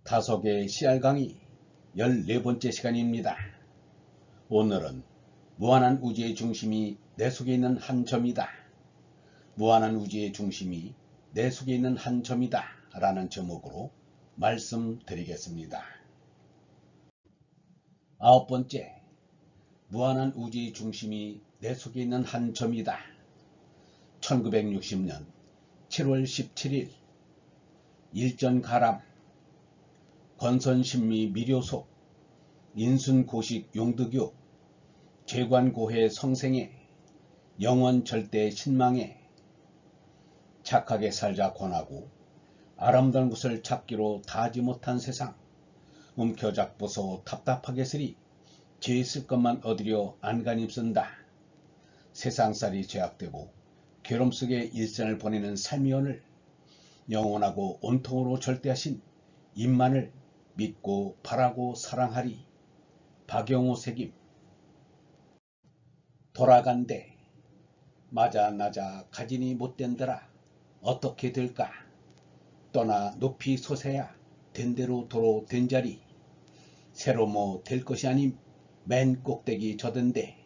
다속의 CR 강의 14번째 시간입니다. 오늘은 무한한 우주의 중심이 내 속에 있는 한 점이다. 무한한 우주의 중심이 내 속에 있는 한 점이다 라는 제목으로 말씀드리겠습니다. 9번째, 무한한 우주의 중심이 내 속에 있는 한 점이다. 1960년 7월 17일 일전가람 건선신미 미료속 인순고식 용득유 죄관고해 성생에 영원절대 신망에 착하게 살자 권하고 아름다운 것을 찾기로 다하지 못한 세상 움켜잡고서 답답하게 쓰리 죄 있을 것만 얻으려 안간힘 쓴다. 세상살이 죄악되고 괴로움 속에 일생을 보내는 삶이 오늘 영원하고 온통으로 절대하신 임만을 믿고 바라고 사랑하리. 박영호 색임. 돌아간대 맞아 나자 가진이 못된더라 어떻게 될까. 떠나 높이 솟아야 된대로 도로 된자리 새로 뭐 될 것이 아님 맨 꼭대기 저던데.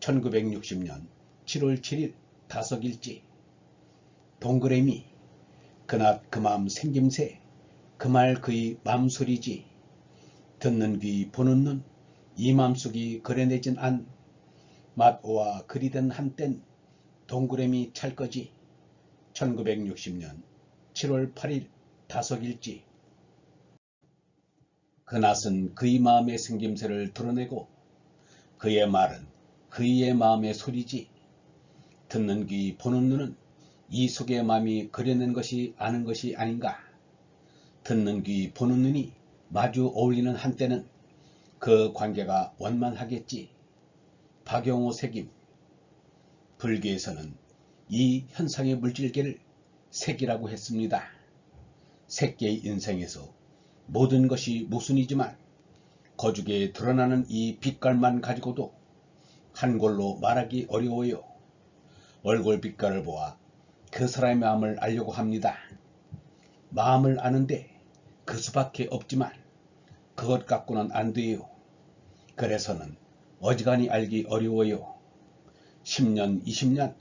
1960년 7월 7일 다석일지. 동그라미 그낮 그 맘 생김새 그 말 그의 맘소리지. 듣는 귀 보는 눈 이 맘속이 그려내진 안 맛오와 그리던 한땐 동그라미 찰거지. 1960년 7월 8일 다석일지. 그낮은 그의 마음의 생김새를 드러내고 그의 말은 그의 마음의 소리지. 듣는 귀 보는 눈은 이 속의 마음이 그려낸 것이 아는 것이 아닌가. 듣는 귀 보는 눈이 마주 어울리는 한때는 그 관계가 원만하겠지. 박영호 색임. 불교에서는 이 현상의 물질계를 색이라고 했습니다. 색계의 인생에서 모든 것이 모순이지만 거죽에 드러나는 이 빛깔만 가지고도 한골로 말하기 어려워요. 얼굴 빛깔을 보아 그 사람의 마음을 알려고 합니다. 마음을 아는데 그 수밖에 없지만 그것 갖고는 안 돼요. 그래서는 어지간히 알기 어려워요. 10년 20년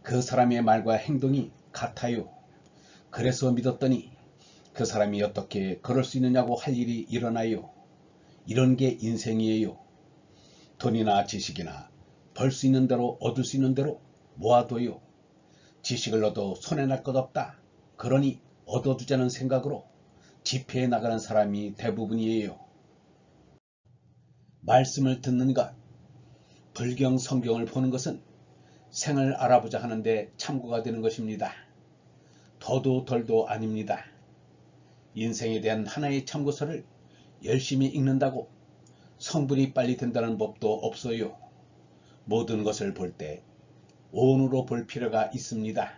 그 사람의 말과 행동이 같아요. 그래서 믿었더니 그 사람이 어떻게 그럴 수 있느냐고 할 일이 일어나요. 이런 게 인생이에요. 돈이나 지식이나 벌 수 있는 대로 얻을 수 있는 대로 모아둬요. 지식을 얻어 손해날 것 없다. 그러니 얻어두자는 생각으로 집회에 나가는 사람이 대부분이에요. 말씀을 듣는 것, 불경 성경을 보는 것은 생을 알아보자 하는데 참고가 되는 것입니다. 더도 덜도 아닙니다. 인생에 대한 하나의 참고서를 열심히 읽는다고 성불이 빨리 된다는 법도 없어요. 모든 것을 볼 때 오온으로 볼 필요가 있습니다.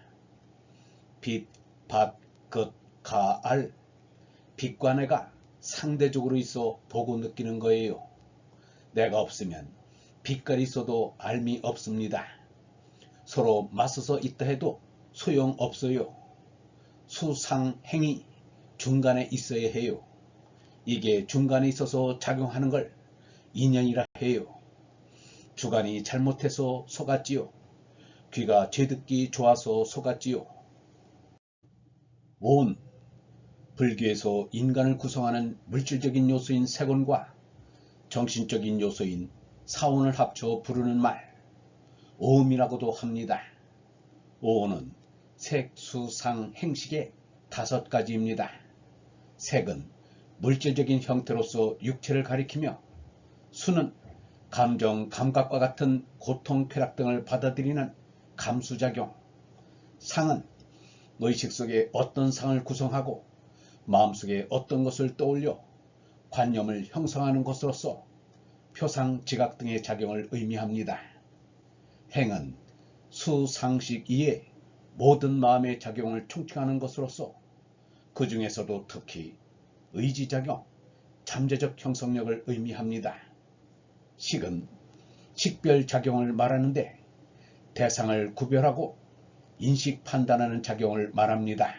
빛, 밭, 것, 가, 알. 빛과 내가 상대적으로 있어 보고 느끼는 거예요. 내가 없으면 빛깔이 있어도 알미 없습니다. 서로 맞서서 있다 해도 소용없어요. 수상행이 중간에 있어야 해요. 이게 중간에 있어서 작용하는 걸 인연이라 해요. 주관이 잘못해서 속았지요. 귀가 죄듣기 좋아서 속았지요. 온, 불교에서 인간을 구성하는 물질적인 요소인 색온과 정신적인 요소인 사온을 합쳐 부르는 말, 오음이라고도 합니다. 오온은 색, 수, 상, 행식의 5가지입니다. 색은 물질적인 형태로서 육체를 가리키며 수는 감정, 감각과 같은 고통, 쾌락 등을 받아들이는 감수작용, 상은 의식 속에 어떤 상을 구성하고 마음속에 어떤 것을 떠올려 관념을 형성하는 것으로서 표상, 지각 등의 작용을 의미합니다. 행은 수, 상식 이에 모든 마음의 작용을 총칭하는 것으로서 그 중에서도 특히 의지작용, 잠재적 형성력을 의미합니다. 식은 식별작용을 말하는데 대상을 구별하고 인식 판단하는 작용을 말합니다.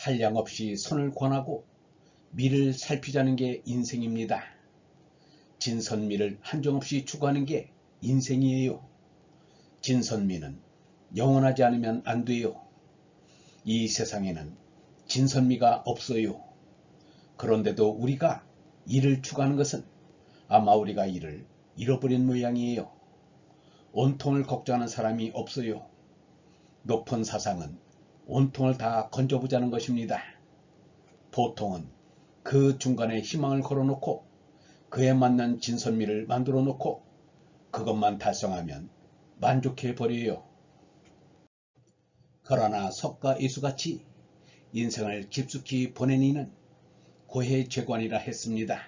한량없이 선을 권하고 미를 살피자는 게 인생입니다. 진선미를 한정없이 추구하는 게 인생이에요. 진선미는 영원하지 않으면 안 돼요. 이 세상에는 진선미가 없어요. 그런데도 우리가 이를 추구하는 것은 아마 우리가 이를 잃어버린 모양이에요. 온통을 걱정하는 사람이 없어요. 높은 사상은 온통을 다 건져보자는 것입니다. 보통은 그 중간에 희망을 걸어놓고 그에 맞는 진선미를 만들어 놓고 그것만 달성하면 만족해 버려요. 그러나 석가 이수같이 인생을 깊숙이 보낸 이는 고해죄관이라 했습니다.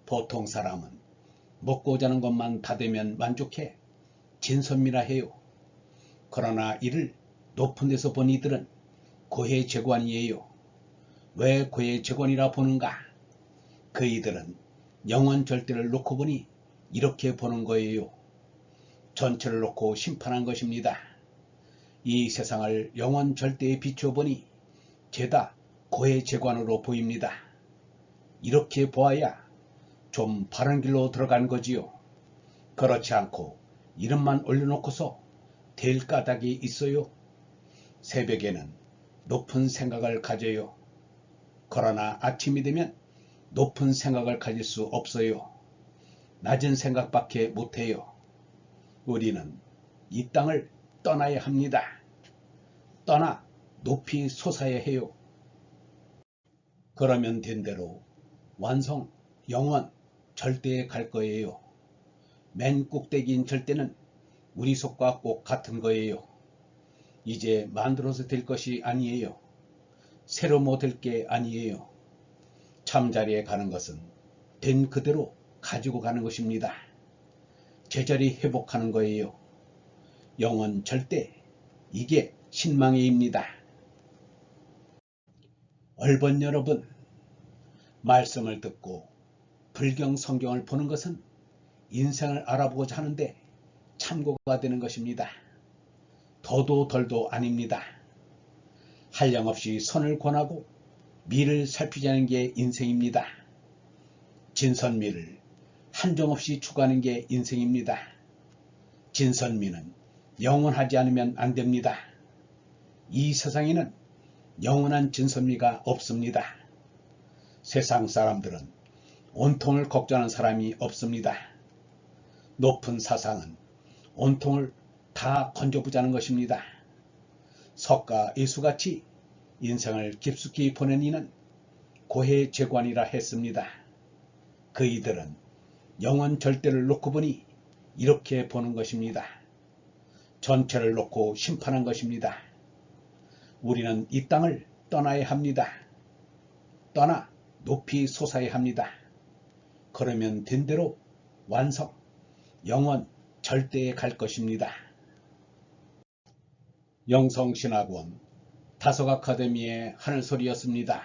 보통 사람은 먹고 자는 것만 다 되면 만족해 진선미라 해요. 그러나 이를 높은 데서 본 이들은 고해죄관이에요. 왜 고해죄관이라 보는가? 그 이들은 영원 절대를 놓고 보니 이렇게 보는 거예요. 전체를 놓고 심판한 것입니다. 이 세상을 영원 절대에 비춰보니 죄다 고해죄관으로 보입니다. 이렇게 보아야 좀 바른 길로 들어간 거지요. 그렇지 않고 이름만 올려놓고서 될 까닭이 있어요. 새벽에는 높은 생각을 가져요. 그러나 아침이 되면 높은 생각을 가질 수 없어요. 낮은 생각밖에 못해요. 우리는 이 땅을 떠나야 합니다. 떠나 높이 솟아야 해요. 그러면 된 대로 완성, 영원, 절대에 갈 거예요. 맨 꼭대기인 절대는 우리 속과 꼭 같은 거예요. 이제 만들어서 될 것이 아니에요. 새로 뭐 될 게 아니에요. 참자리에 가는 것은 된 그대로 가지고 가는 것입니다. 제자리 회복하는 거예요. 영원 절대, 이게 신망의입니다. 얼번 여러분, 말씀을 듣고 불경 성경을 보는 것은 인생을 알아보고자 하는데 참고가 되는 것입니다. 더도 덜도 아닙니다. 한량없이 선을 권하고 미를 살피자는 게 인생입니다. 진선미를 한정없이 추구하는 게 인생입니다. 진선미는 영원하지 않으면 안 됩니다. 이 세상에는 영원한 진선미가 없습니다. 세상 사람들은 온통을 걱정하는 사람이 없습니다. 높은 사상은 온통을 다 건져보자는 것입니다. 석가 예수같이 인생을 깊숙이 보낸 이는 고해죄관이라 했습니다. 그 이들은 영원 절대를 놓고 보니 이렇게 보는 것입니다. 전체를 놓고 심판한 것입니다. 우리는 이 땅을 떠나야 합니다. 떠나 높이 솟아야 합니다. 그러면 된 대로 완성, 영원, 절대에 갈 것입니다. 영성신학원 다속아카데미의 하늘소리였습니다.